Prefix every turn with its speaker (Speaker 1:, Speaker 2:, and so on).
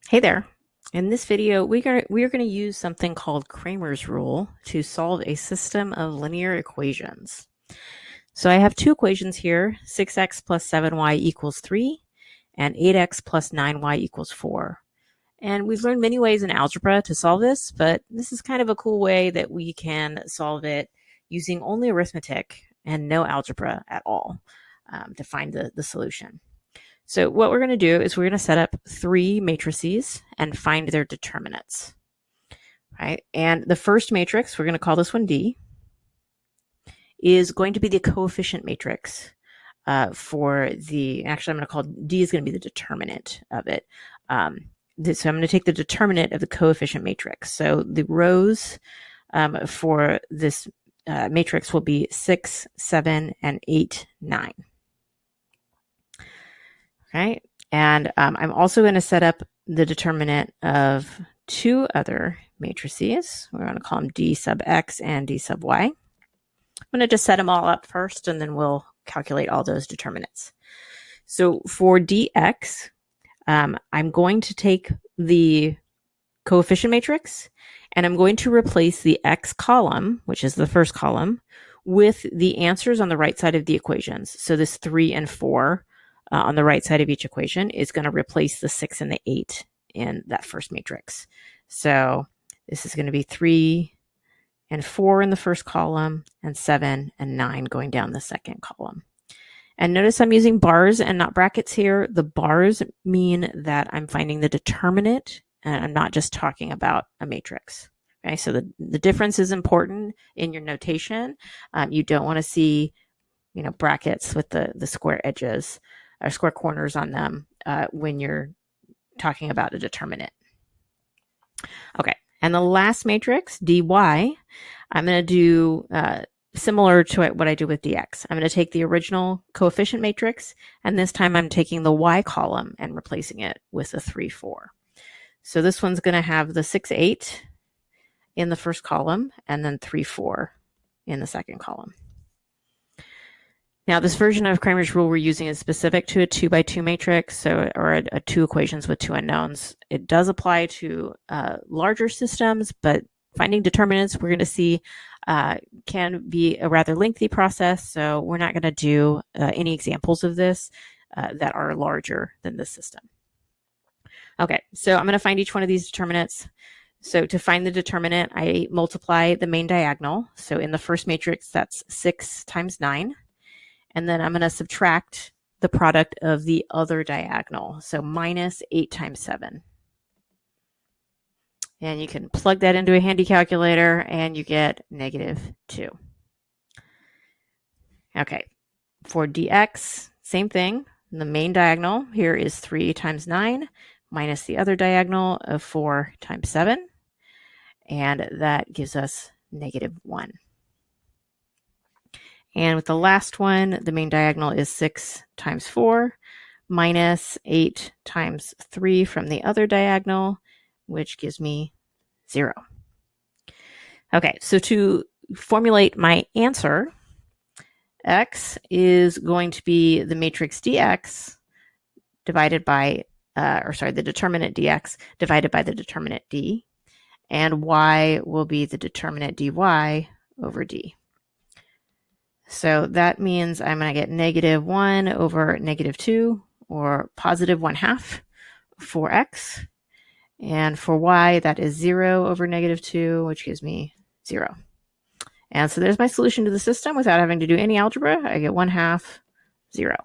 Speaker 1: Hey there. In this video, we are going to use something called Cramer's rule to solve a system of linear equations. So I have two equations here, 6x plus 7y equals 3 and 8x plus 9y equals 4. And we've learned many ways in algebra to solve this, but this is kind of a cool way that we can solve it using only arithmetic and no algebra at all to find the solution. So what we're going to do is we're going to set up three matrices and find their determinants, right? And the first matrix, we're going to call this one D, is going to be the coefficient matrix actually I'm going to call D is going to be the determinant of it. So I'm going to take the determinant of the coefficient matrix. So the rows for this matrix will be 6, 7, and 8, 9. Okay, and I'm also going to set up the determinant of two other matrices. We're going to call them D sub x and D sub y. I'm going to just set them all up first, and then we'll calculate all those determinants. So for dx, I'm going to take the coefficient matrix, and I'm going to replace the x column, which is the first column, with the answers on the right side of the equations. So this 3 and 4 on the right side of each equation is going to replace the 6 and the 8 in that first matrix. So this is going to be 3 and 4 in the first column and 7 and 9 going down the second column. And notice I'm using bars and not brackets here. The bars mean that I'm finding the determinant and I'm not just talking about a matrix. Okay, so the difference is important in your notation. You don't want to see, brackets with the square edges or square corners on them when you're talking about a determinant. Okay, and the last matrix, dy, I'm going to do similar to what I do with dx. I'm going to take the original coefficient matrix, and this time I'm taking the y column and replacing it with a 3, 4. So this one's going to have the 6, 8 in the first column, and then 3, 4 in the second column. Now, this version of Cramer's rule we're using is specific to a 2 by 2 matrix, or a 2 equations with 2 unknowns. It does apply to larger systems, but finding determinants, we're going to see, can be a rather lengthy process, so we're not going to do any examples of this that are larger than this system. Okay, so I'm going to find each one of these determinants. So to find the determinant, I multiply the main diagonal. So in the first matrix, that's 6 times 9. And then I'm going to subtract the product of the other diagonal. So minus 8 times 7. And you can plug that into a handy calculator and you get -2. Okay, for dx, same thing. The main diagonal here is 3 times 9 minus the other diagonal of 4 times 7. And that gives us -1. And with the last one, the main diagonal is 6 times 4 minus 8 times 3 from the other diagonal, which gives me 0. Okay, so to formulate my answer, x is going to be the matrix dx divided by, the determinant dx divided by the determinant d, and y will be the determinant dy over d. So that means I'm going to get -1 over -2, or positive 1/2 for x. And for y, that is 0 over -2, which gives me 0. And so there's my solution to the system without having to do any algebra. I get 1/2, 0.